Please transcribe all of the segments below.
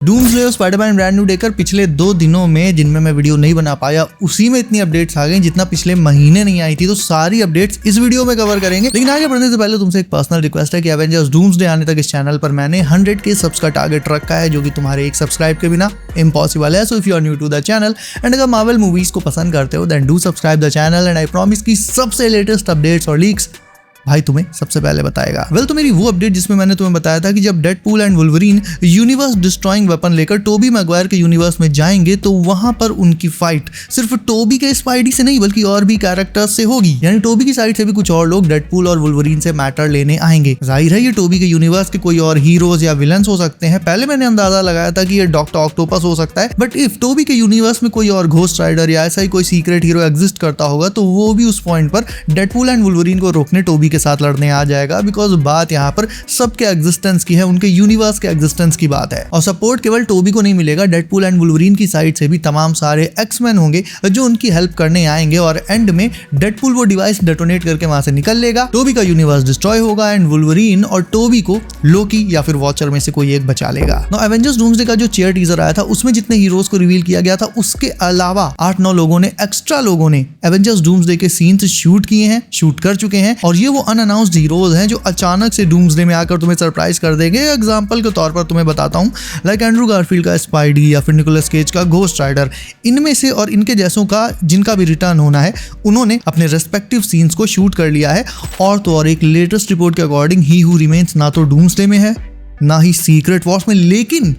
Doomsday और Spiderman brand new देकर पिछले 2 दिनों में जिनमें मैं वीडियो नहीं बना पाया उसी में इतनी अपडेट्स आ गई जितना पिछले महीने नहीं आई थी। तो सारी अपडेट्स इस वीडियो में कवर करेंगे। लेकिन आगे बढ़ने से पहले तुमसे एक पर्सनल रिक्वेस्ट है कि एवेंजर्स डूम्सडे आने तक इस चैनल पर मैंने 100K सब्स का टारगेट रखा है, जो कि तुम्हारे एक सब्सक्राइब के बिना इम्पॉसिबल है। So if you are new to the channel and अगर मार्वल मूवीज को पसंद करते हो then do subscribe the channel and I promise की सबसे लेटेस्ट अपडेट्स और लीक्स भाई तुम्हें सबसे पहले बताएगा। तो मेरी वो अपडेट जिसमें मैंने तुम्हें बताया था कि जब Deadpool and Wolverine universe destroying weapon लेकर टोबी मैगवायर के यूनिवर्स में जाएंगे तो वहां पर उनकी फाइट सिर्फ टोबी के स्पाइडी से नहीं बल्कि और भी कैरेक्टर्स से होगी। यानी टोबी की साइड से भी कुछ और लोग डेडपूल और वुल्वरीन से मैटर लेने आएंगे। जाहिर है ये टोबी के यूनिवर्स के कोई और हीरोज या विलन्स हो सकते हैं। पहले मैंने अंदाजा लगाया था कि ये डॉक्टर ऑक्टोपस हो सकता है, बट इफ टोबी के यूनिवर्स में कोई और घोस्ट राइडर या ऐसा ही कोई सीक्रेट हीरो एग्जिस्ट करता होगा तो वो भी उस पॉइंट पर डेडपूल एंड वुल्वरीन को रोकने टोबी के साथ लड़ने आ जाएगा। बिकॉज बात यहाँ पर सबके एग्जिस्टेंस की है, उनके यूनिवर्स के एग्जिस्टेंस की बात है। और सपोर्ट केवल टोबी को नहीं मिलेगा, डेडपूल एंड वुल्वरीन की साइड से भी तमाम सारे एक्समैन होंगे जो उनकी हेल्प करने आएंगे। और एंड में डेडपूल वो डिवाइस डेटोनेट करके वहां से निकल लेगा, टोबी का यूनिवर्स डिस्ट्रॉय होगा एंड वुल्वरीन और टोबी को लोकी या फिर वॉचर में से कोई एक बचा लेगा। नाउ एवेंजर्स डूम्सडे का जो चेयर टीजर आया था उसमें जितने हीरोज को रिवील किया गया था उसके अलावा 8-9 लोगों ने एक्स्ट्रा लोगों ने एवेंजर्स डूम्सडे के सीन्स शूट कर चुके हैं। और ये वो अनअनाउंस्ड हीरोज हैं जो अचानक से डूम्सडे में आकर तुम्हें सरप्राइज कर देंगे। एग्जांपल के तौर पर तुम्हें बताता हूं, लाइक एंड्रू गारफील्ड का स्पाइडी या फिर निकोलस केज का घोस्ट राइडर। इनमें से और इनके जैसों का जिनका भी रिटर्न होना है उन्होंने अपने रेस्पेक्टिव सीन्स को शूट कर लिया है। और तो और एक लेटेस्ट रिपोर्ट के अकॉर्डिंग ही हू रिमेन्स ना तो डूम्सडे में है ना ही सीक्रेट वॉर्स में, लेकिन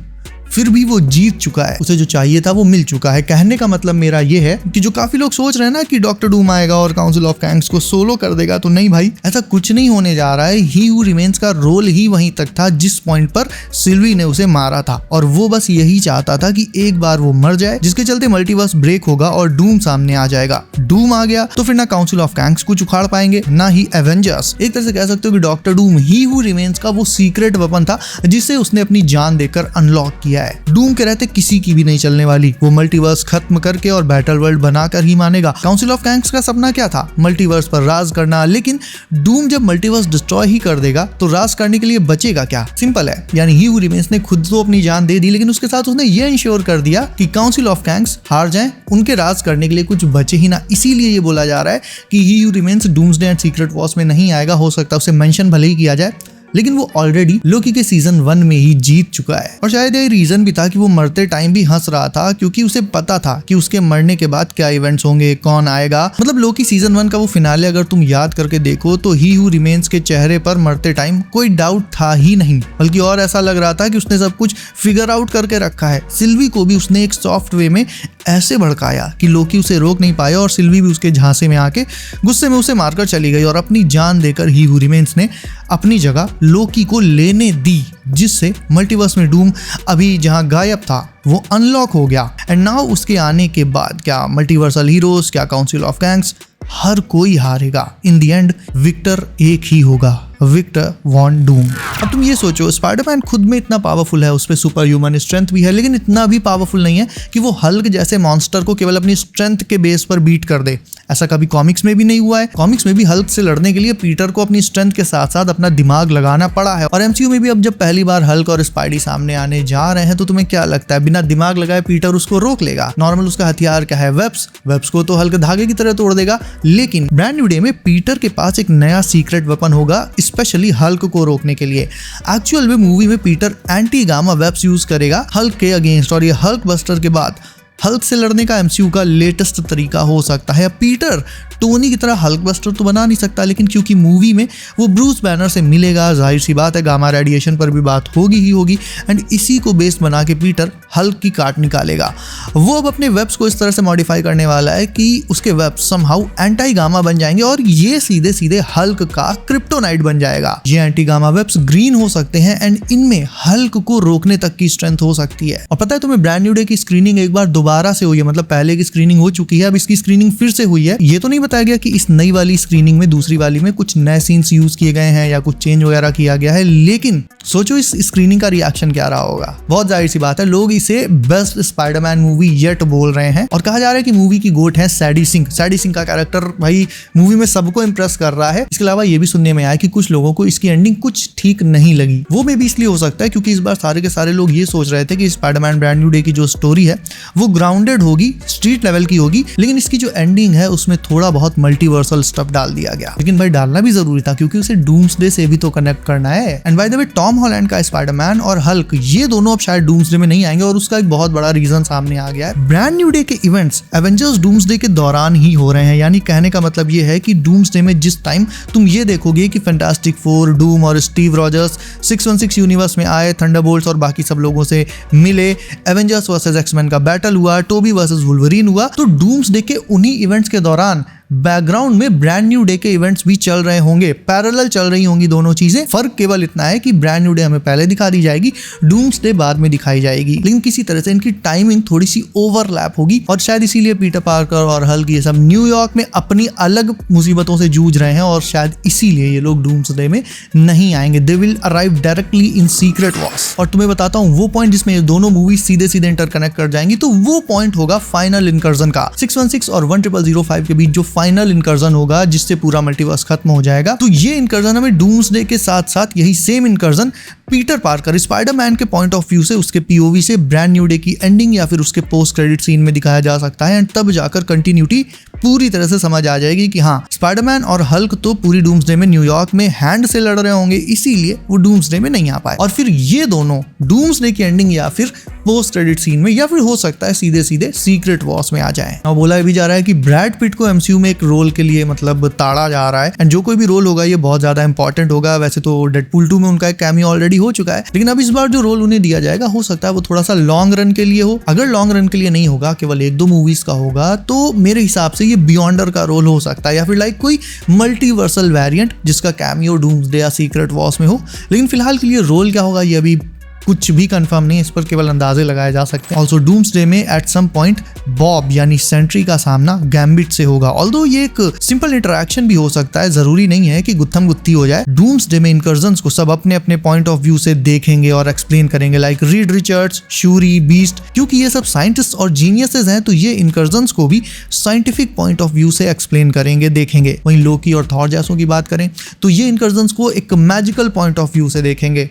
फिर भी वो जीत चुका है। उसे जो चाहिए था वो मिल चुका है। कहने का मतलब मेरा ये है कि जो काफी लोग सोच रहे हैं ना कि डॉक्टर डूम आएगा और काउंसिल ऑफ कैंग्स को सोलो कर देगा, तो नहीं भाई, ऐसा कुछ नहीं होने जा रहा है। ही हू रिमेन्स का रोल ही वहीं तक था जिस पॉइंट पर सिल्वी ने उसे मारा था। और वो बस यही चाहता था कि एक बार वो मर जाए, जिसके चलते मल्टीवर्स ब्रेक होगा और डूम सामने आ जाएगा। डूम आ गया तो फिर ना काउंसिल ऑफ कैंग्स कुछ उखाड़ पाएंगे ना ही एवेंजर्स। एक तरह से कह सकते हो कि doctor Doom he who remains का वो सीक्रेट वेपन था जिसे उसने अपनी जान देकर अनलॉक किया है। डूम के रहते किसी की भी नहीं चलने वाली। वो मल्टीवर्स खत्म करके और बैटल वर्ल्ड बनाकर ही मानेगा। काउंसिल ऑफ कैंग्स का सपना क्या था? मल्टीवर्स पर राज करना। लेकिन डूम जब मल्टीवर्स डिस्ट्रॉय ही कर देगा तो राज करने के लिए बचेगा क्या? सिंपल है, यानी ही हू रिमेन्स ने खुद तो अपनी जान दे दी, लेकिन उसके साथ उसने ये इंश्योर कर दिया कि काउंसिल ऑफ कैंग्स हार जाए, उनके राज करने के लिए कुछ बचे ही ना। इसीलिए ये बोला जा रहा है कि he who remains doomsday and secret wars में नहीं आएगा। हो सकता है उसे मेंशन भले ही किया जाए, लेकिन वो ऑलरेडी लोकी के सीजन 1 में ही जीत चुका है। और शायद ये रीजन भी था कि वो मरते टाइम भी हंस रहा था, क्योंकि उसे पता था कि उसके मरने के बाद क्या इवेंट्स होंगे, कौन आएगा। मतलब लोकी सीजन 1 का वो फिनाले अगर तुम याद करके देखो तो ही हू रिमेन्स के चेहरे पर मरते टाइम कोई डाउट था ही नहीं, बल्कि और ऐसा लग रहा था कि उसने सब कुछ फिगर आउट करके रखा है। सिल्वी को भी उसने एक सॉफ्ट वे में ऐसे भड़काया कि लोकी उसे रोक नहीं पाया और सिल्वी भी उसके झांसे में आके गुस्से में उसे मारकर चली गई और अपनी जान देकर ही हू रिमेन्स ने अपनी जगह लोकी को लेने दी, जिससे मल्टीवर्स में डूम अभी जहां गायब था वो अनलॉक हो गया। एंड नाउ उसके आने के बाद क्या मल्टीवर्सल हीरोज, क्या काउंसिल ऑफ कैंग्स, हर कोई हारेगा। इन द एंड विक्टर एक ही होगा, विक्टर वॉन डूम। अब तुम ये सोचो, स्पाइडरमैन खुद में इतना पावरफुल है, उसपे सुपर ह्यूमन स्ट्रेंथ भी है, लेकिन इतना भी पावरफुल नहीं है कि वो हल्क जैसे मॉन्स्टर को केवल अपनी स्ट्रेंथ के बेस पर बीट कर दे। ऐसा कभी कॉमिक्स में भी नहीं हुआ है। कॉमिक्स में भी हल्क से लड़ने के लिए पीटर को अपनी स्ट्रेंथ के साथ साथ अपना दिमाग लगाना पड़ा है। और एमसीयू में भी अब जब पहली बार हल्क और स्पाइडी सामने आने जा रहे हैं तो तुम्हें क्या लगता है बिना दिमाग लगाए पीटर उसको रोक लेगा? नॉर्मल उसका हथियार क्या है? वेब्स को तो हल्क धागे की तरह तोड़ देगा। लेकिन ब्रांड न्यू डे में पीटर के पास एक नया सीक्रेट वेपन होगा स्पेशली हल्क को रोकने के लिए। एक्चुअल में मूवी में Peter anti gamma waves use करेगा हल्क के अगेंस्ट, और ये हल्क बस्टर के बाद हल्क से लड़ने का एमसीयू का लेटेस्ट तरीका हो सकता है। पीटर टोनी की तरह हल्क बस्टर तो बना नहीं सकता, लेकिन क्योंकि मूवी में वो ब्रूस बैनर से मिलेगा, जाहिर सी बात है गामा रेडिएशन पर भी बात होगी ही होगी। एंड इसी को बेस बना के पीटर हल्क की काट निकालेगा। वो अब अपने वेब्स को इस तरह से मॉडिफाई करने वाला है कि उसके वेब्स समहाउ एंटी गामा बन जाएंगे और ये सीधे सीधे हल्क का क्रिप्टोनाइट बन जाएगा। ये एंटी गामा वेब्स ग्रीन हो सकते हैं एंड इनमें हल्क को रोकने तक की स्ट्रेंथ हो सकती है। और पता है तुम्हें, ब्रांड न्यू डे की स्क्रीनिंग एक बार दोबारा दोबारा से हुई है, मतलब पहले की स्क्रीनिंग हो चुकी है, अब इसकी स्क्रीनिंग फिर से हुई है। ये तो नहीं बताया गया कि इस नई वाली स्क्रीनिंग में, दूसरी वाली में कुछ नए सीन्स यूज किए गए हैं या कुछ चेंज वगैरह किया गया है, लेकिन सोचो इस स्क्रीनिंग का रिएक्शन क्या रहा होगा। बहुत जाहिर सी बात है, लोग इसे बेस्ट स्पाइडरमैन मूवी येट बोल रहे हैं और कहा जा रहा है कि मूवी की गोट है सैडी सिंह। सैडी सिंह का कैरेक्टर भाई मूवी में सबको इंप्रेस कर रहा है। इसके अलावा ये भी सुनने में आया कि कुछ लोगों को इसकी एंडिंग कुछ ठीक नहीं लगी। वो मे भी इसलिए हो सकता है क्योंकि इस बार सारे के सारे लोग ये सोच रहे थे कि स्पाइडरमैन ब्रांड न्यू डे की जो स्टोरी है वो ग्राउंडेड होगी, स्ट्रीट लेवल की होगी, लेकिन इसकी जो एंडिंग है उसमें थोड़ा बहुत मल्टीवर्सल स्टफ डाल दिया गया। लेकिन भाई डालना भी जरूरी था क्योंकि उसे डूम्सडे से भी तो कनेक्ट करना है। And by the way Tom Holland का स्पाइडरमैन और हल्क ये दोनों अब शायद डूम्सडे में नहीं आएंगे और उसका एक बहुत बड़ा रीजन सामने आ गया है। ब्रांड न्यू डे के इवेंट्स एवेंजर्स डूम्सडे के दौरान ही हो रहे हैं, यानी कहने का मतलब ये है कि डूम्सडे में जिस टाइम तुम ये देखोगे कि फैंटास्टिक फोर, डूम और स्टीव रॉजर्स 616 यूनिवर्स में आए, थंडरबोल्ट्स और बाकी सब लोगों से मिले, एवेंजर्स वर्सेस एक्समैन का बैटल हुआ, टोबी वर्सेस वुल्वरीन हुआ, तो डूम्सडे के उन्हीं इवेंट्स के दौरान बैकग्राउंड में ब्रांड न्यू डे के इवेंट्स भी चल रहे होंगे, पैरेलल चल रही होंगी दोनों चीजें। फर्क केवल इतना है कि ब्रांड न्यू डे हमें पहले दिखा दी जाएगी, डूम्सडे बाद में दिखाई जाएगी, लेकिन किसी तरह से इनकी टाइमिंग थोड़ी सी ओवरलैप होगी और शायद इसीलिए पीटर पार्कर और हल्क ये सब न्यूयॉर्क में अपनी अलग मुसीबतों से जूझ रहे हैं और शायद इसीलिए ये लोग डूम्सडे में नहीं आएंगे। They will arrive directly in secret Wars. और तुम्हें बताता हूँ वो पॉइंट जिसमें ये दोनों मूवी सीधे सीधे इंटरकनेक्ट कर जाएंगी, तो वो पॉइंट होगा फाइनल इनकर्जन का। 616 और 10005 के बीच जो फाइनल इनकर्जन होगा जिससे पूरा मल्टीवर्स खत्म हो जाएगा, तो ये इनकर्जन हमें डूम्सडे के साथ साथ यही same incursion Peter Parker Spiderman के पॉइंट ऑफ व्यू से, उसके पीओवी से ब्रांड न्यू डे की एंडिंग या फिर उसके पोस्ट क्रेडिट सीन में दिखाया जा सकता है। एंड तब जाकर कंटिन्यूटी पूरी तरह से समझ आ जाएगी कि हाँ, स्पाइडरमैन और हल्क तो पूरी डूम्सडे में न्यूयॉर्क में हैंड से लड़ रहे होंगे, इसीलिए वो डूम्सडे में नहीं आ पाए। और फिर ये दोनों डूम्सडे की एंडिंग या फिर पोस्ट क्रेडिट सीन में या फिर हो सकता है सीधे सीधे सीक्रेट वॉर्स में आ जाए। और बोला भी जा रहा है कि ब्रैड पिट को एमसीयू में एक रोल के लिए मतलब ताड़ा जा रहा है, एंड जो कोई भी रोल होगा ये बहुत ज्यादा इंपॉर्टेंट होगा। वैसे तो डेडपूल 2 में उनका एक कैमियो ऑलरेडी हो चुका है, लेकिन अब इस बार जो रोल उन्हें दिया जाएगा हो सकता है वो थोड़ा सा लॉन्ग रन के लिए हो। अगर लॉन्ग रन के लिए नहीं होगा, केवल 1-2 मूवीज का होगा, तो मेरे हिसाब से ये बियॉन्डर का रोल हो सकता है या फिर लाइक कोई मल्टीवर्सल वेरिएंट जिसका कैमियो डूम्सडे या सीक्रेट वॉर्स में हो। लेकिन फिलहाल के लिए रोल क्या होगा ये अभी कुछ भी कंफर्म नहीं है, इस पर केवल अंदाजे लगाए जा सकते हैं। ऑल्सो डूम्सडे में एट सम पॉइंट बॉब यानी सेंट्री का सामना गैम्बिट से होगा। ऑल्दो ये एक सिंपल इंटरेक्शन भी हो सकता है, जरूरी नहीं है कि गुत्थम गुत्ती हो जाए। डूम्सडे में इनकर्जन्स को सब अपने अपने पॉइंट ऑफ व्यू से देखेंगे और एक्सप्लेन करेंगे, लाइक रीड रिचर्ड्स, शूरी, बीस्ट। क्योंकि ये सब साइंटिस्ट और जीनियसेस हैं, तो ये इनकर्जन्स को भी साइंटिफिक पॉइंट ऑफ व्यू से एक्सप्लेन करेंगे, देखेंगे। वहीं लोकी और थॉर जैसों की बात करें तो ये इनकर्जन्स को एक मैजिकल पॉइंट ऑफ व्यू से देखेंगे।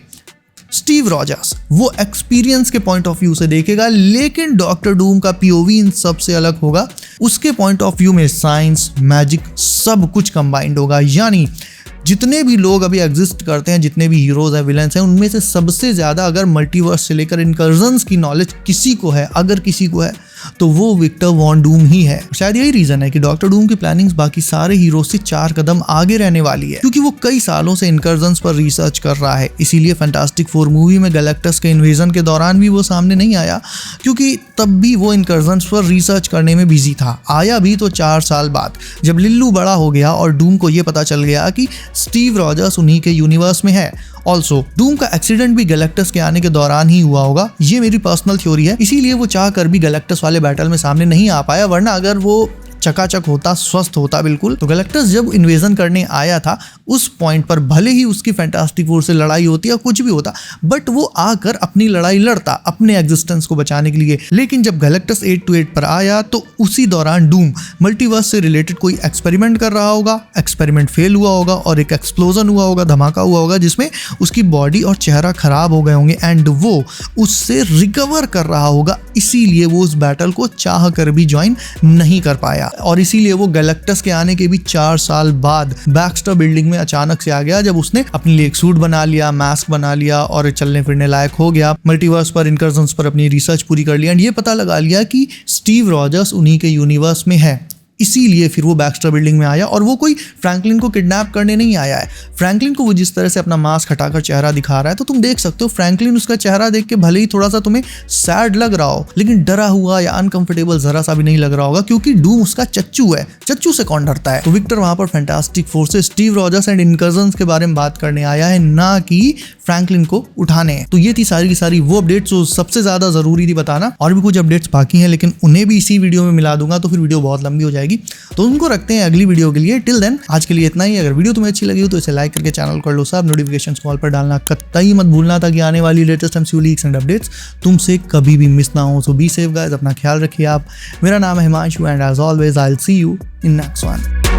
स्टीव रॉजर्स वो एक्सपीरियंस के पॉइंट ऑफ व्यू से देखेगा, लेकिन डॉक्टर डूम का पीओवी इन सब से अलग होगा। उसके पॉइंट ऑफ व्यू में साइंस, मैजिक सब कुछ कंबाइंड होगा। यानी जितने भी लोग अभी एग्जिस्ट करते हैं, जितने भी हीरोज हैं, विलन्स हैं, उनमें से सबसे ज्यादा अगर मल्टीवर्स से लेकर इनकर्जन्स की नॉलेज किसी को है, अगर किसी को है, तो वो विक्टर वॉन डूम ही है। शायद यही रीजन है कि डॉक्टर डूम की प्लानिंग्स बाकी सारे हीरो से 4 कदम आगे रहने वाली है, क्योंकि वो कई सालों से इनकर्जन्स पर रिसर्च कर रहा है। इसीलिए फैंटास्टिक फोर मूवी में गैलेक्टस के इन्वेजन के दौरान भी वो सामने नहीं आया, क्योंकि तब भी वो इनकर्जन्स पर रिसर्च करने में बिजी था। आया भी तो 4 साल बाद, जब लिल्लू बड़ा हो गया और डूम को ये पता चल गया कि स्टीव रॉजर्स उन्हीं के यूनिवर्स में है। ऑल्सो डूम का एक्सीडेंट भी गैलेक्टस के आने के दौरान ही हुआ होगा, ये मेरी पर्सनल थ्योरी है। इसीलिए वो चाह कर भी गैलेक्टस वाले बैटल में सामने नहीं आ पाया, वरना अगर वो चकाचक होता, स्वस्थ होता बिल्कुल, तो गैलेक्टस जब इन्वेजन करने आया था उस पॉइंट पर भले ही उसकी फैंटास्टिक फोर से लड़ाई होती या कुछ भी होता, बट वो आकर अपनी लड़ाई लड़ता अपने एग्जिस्टेंस को बचाने के लिए। लेकिन जब गैलेक्टस 828 पर आया तो उसी दौरान डूम मल्टीवर्स से रिलेटेड कोई एक्सपेरिमेंट कर रहा होगा, एक्सपेरिमेंट फेल हुआ होगा और एक एक्सप्लोजन हुआ होगा, धमाका हुआ होगा, जिसमें उसकी बॉडी और चेहरा खराब हो गए होंगे एंड वो उससे रिकवर कर रहा होगा। इसीलिए वो उस बैटल को चाह कर भी ज्वाइन नहीं कर पाया और इसीलिए वो गैलेक्टस के आने के भी 4 साल बाद बैक्स्टर बिल्डिंग में अचानक से आ गया, जब उसने अपने लिए एक सूट बना लिया, मास्क बना लिया और चलने फिरने लायक हो गया। मल्टीवर्स पर, इनकर्जन्स पर अपनी रिसर्च पूरी कर लिया एंड ये पता लगा लिया कि स्टीव रॉजर्स उन्हीं के यूनिवर्स में है। इसीलिए फिर वो बैक्स्टर बिल्डिंग में आया और वो कोई फ्रैंकलिन को किडनैप करने नहीं आया है। फ्रैंकलिन को वो जिस तरह से अपना मास्क हटाकर चेहरा दिखा रहा है, तो तुम देख सकते हो फ्रैंकलिन उसका चेहरा देख के भले ही थोड़ा सा तुम्हें सैड लग रहा हो, लेकिन डरा हुआ या अनकंफर्टेबल जरा सा भी नहीं लग रहा होगा, क्योंकि डूम उसका चच्चू है। चच्चू से कौन डरता है? तो विक्टर वहां पर फैंटास्टिक फोर से स्टीव रॉजर्स एंड इनकर्जन्स के बारे में बात करने आया है, ना कि फ्रैंकलिन को उठाने हैं। तो ये थी सारी की सारी वो अपडेट्स जो सबसे ज्यादा जरूरी थी बताना। और भी कुछ अपडेट्स बाकी हैं लेकिन उन्हें भी इसी वीडियो में मिला दूंगा तो फिर वीडियो बहुत लंबी हो जाएगी, तो उनको रखते हैं अगली वीडियो के लिए। टिल देन आज के लिए इतना ही। अगर वीडियो तुम्हें अच्छी लगी हो तो इसे लाइक करके चैनल कर लो सब, नोटिफिकेशन कॉल पर डालना कतई मत भूलना ताकि आने वाली latest MCU leaks and updates तुमसे कभी भी मिस ना हो। सो बी सेफ गाइस, अपना ख्याल रखिए आप। मेरा नाम है Himanshu and as always I will see you in next one.